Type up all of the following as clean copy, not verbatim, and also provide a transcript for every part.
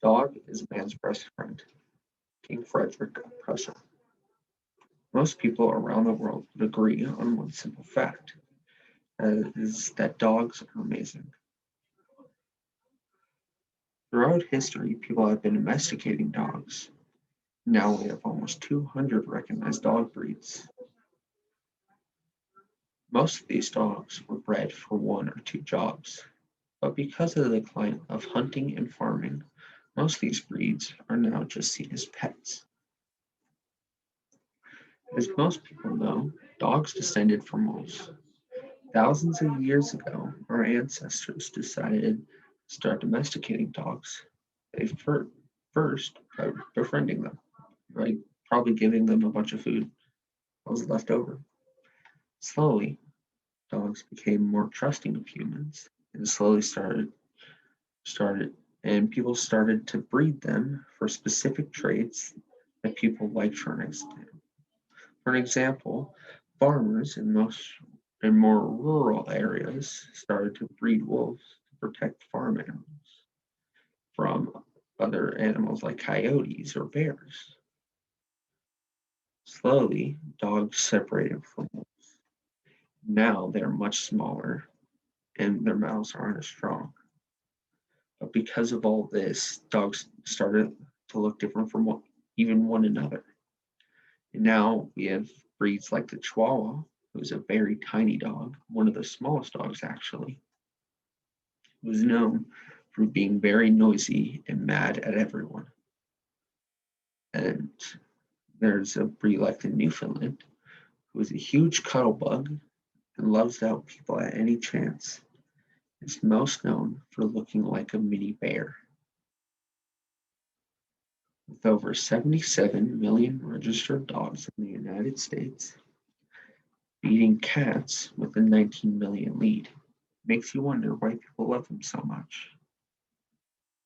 Dog is man's best friend. King Frederick of Prussia. Most people around the world would agree on one simple fact, is that dogs are amazing. Throughout history, people have been domesticating dogs. Now we have almost 200 recognized dog breeds. Most of these dogs were bred for one or two jobs, but because of the decline of hunting and farming, most of these breeds are now just seen as pets. As most people know, dogs descended from wolves. Thousands of years ago, our ancestors decided to start domesticating dogs. They first by befriending them, right? Probably giving them a bunch of food that was left over. Slowly, dogs became more trusting of humans and slowly started and people started to breed them for specific traits that people liked for an example, farmers in more rural areas started to breed wolves to protect farm animals from other animals like coyotes or bears. Slowly, dogs separated from wolves. Now they're much smaller and their mouths aren't as strong. But because of all this, dogs started to look different from even one another. And now we have breeds like the Chihuahua, who's a very tiny dog, one of the smallest dogs actually, who's known for being very noisy and mad at everyone. And there's a breed like the Newfoundland, who is a huge cuddle bug and loves out people at any chance. It's most known for looking like a mini bear. With over 77 million registered dogs in the United States, beating cats with a 19 million lead makes you wonder why people love them so much.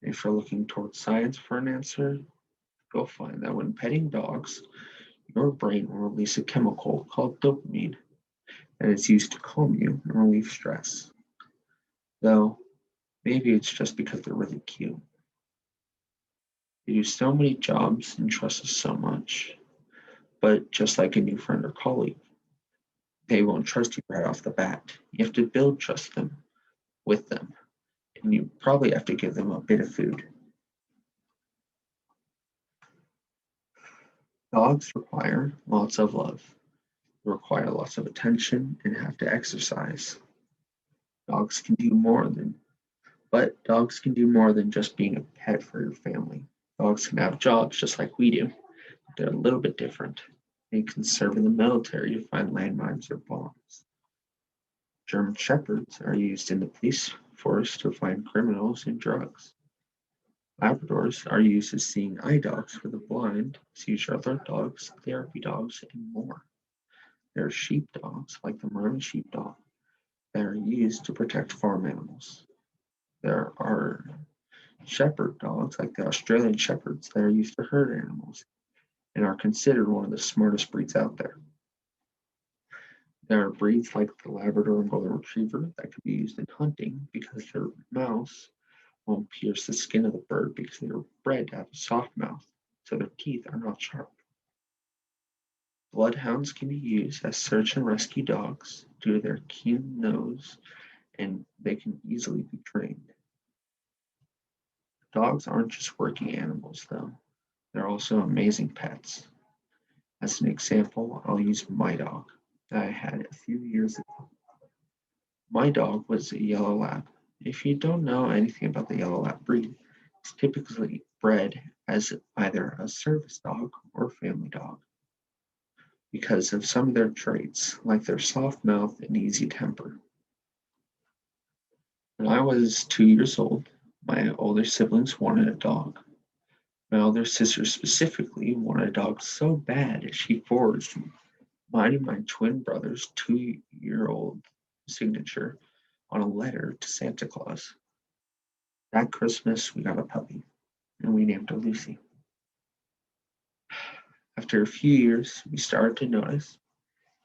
If you're looking towards science for an answer, you'll find that when petting dogs, your brain will release a chemical called dopamine, and it's used to calm you and relieve stress. Though, maybe it's just because they're really cute. They do so many jobs and trust us so much, but just like a new friend or colleague, they won't trust you right off the bat. You have to build trust with them, and you probably have to give them a bit of food. Dogs require lots of love, require lots of attention, and have to exercise. Dogs can do more than, but dogs can do more than just being a pet for your family. Dogs can have jobs just like we do. They're a little bit different. They can serve in the military to find landmines or bombs. German shepherds are used in the police force to find criminals and drugs. Labradors are used as seeing eye dogs for the blind, seizure alert dogs, therapy dogs, and more. There are sheepdogs, like the Merlin sheepdog, that are used to protect farm animals. There are shepherd dogs, like the Australian shepherds, that are used to herd animals and are considered one of the smartest breeds out there. There are breeds like the Labrador and Golden Retriever that can be used in hunting because their mouths won't pierce the skin of the bird because they are bred to have a soft mouth, so their teeth are not sharp. Bloodhounds can be used as search and rescue dogs due to their keen nose and they can easily be trained. Dogs aren't just working animals, though, they're also amazing pets. As an example, I'll use my dog that I had a few years ago. My dog was a yellow lab. If you don't know anything about the yellow lab breed, it's typically bred as either a service dog or a family dog because of some of their traits, like their soft mouth and easy temper. When I was 2 years old, my older siblings wanted a dog. My older sister specifically wanted a dog so bad that she forged mine and my twin brother's 2 year old signature on a letter to Santa Claus. That Christmas, we got a puppy, and we named her Lucy. After a few years, we started to notice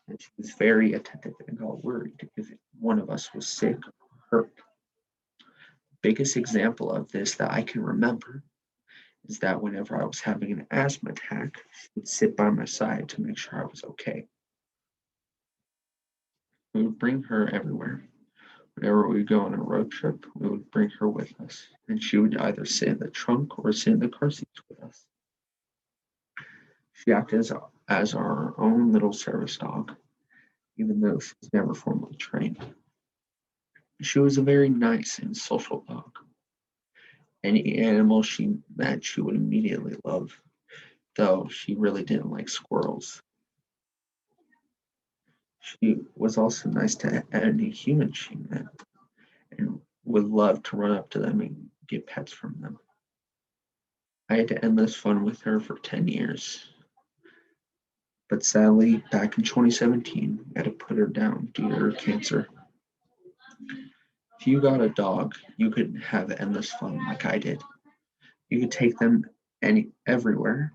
that she was very attentive and got worried if one of us was sick or hurt. Biggest example of this that I can remember is that whenever I was having an asthma attack, she would sit by my side to make sure I was okay. We would bring her everywhere. Whenever we go on a road trip, we would bring her with us, and she would either sit in the trunk or sit in the car seats with us. She acted as our own little service dog, even though she was never formally trained. She was a very nice and social dog. Any animal she met, she would immediately love, though she really didn't like squirrels. She was also nice to any human she met and would love to run up to them and get pets from them. I had endless fun with her for 10 years, but sadly, back in 2017, I had to put her down due to her cancer. If you got a dog, you could have endless fun like I did. You could take them everywhere.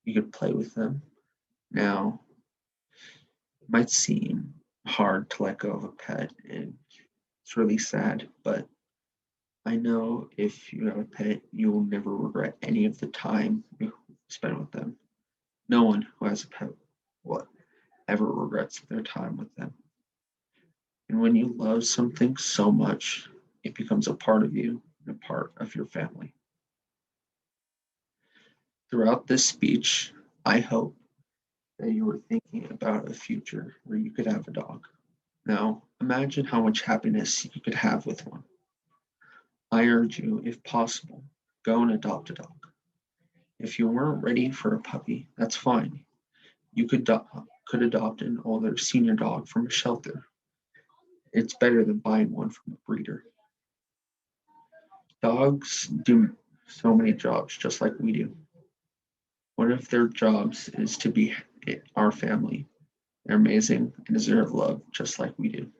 You could play with them. Now, it might seem hard to let go of a pet, and it's really sad, but I know if you have a pet, you will never regret any of the time you spend with them. No one who has a pet will ever regrets their time with them. And when you love something so much, it becomes a part of you and a part of your family. Throughout this speech, I hope that you were thinking about a future where you could have a dog. Now, imagine how much happiness you could have with one. I urge you, if possible, go and adopt a dog. If you weren't ready for a puppy, that's fine. You could adopt an older senior dog from a shelter. It's better than buying one from a breeder. Dogs do so many jobs just like we do. One of their jobs is to be our family. They're amazing and deserve love just like we do.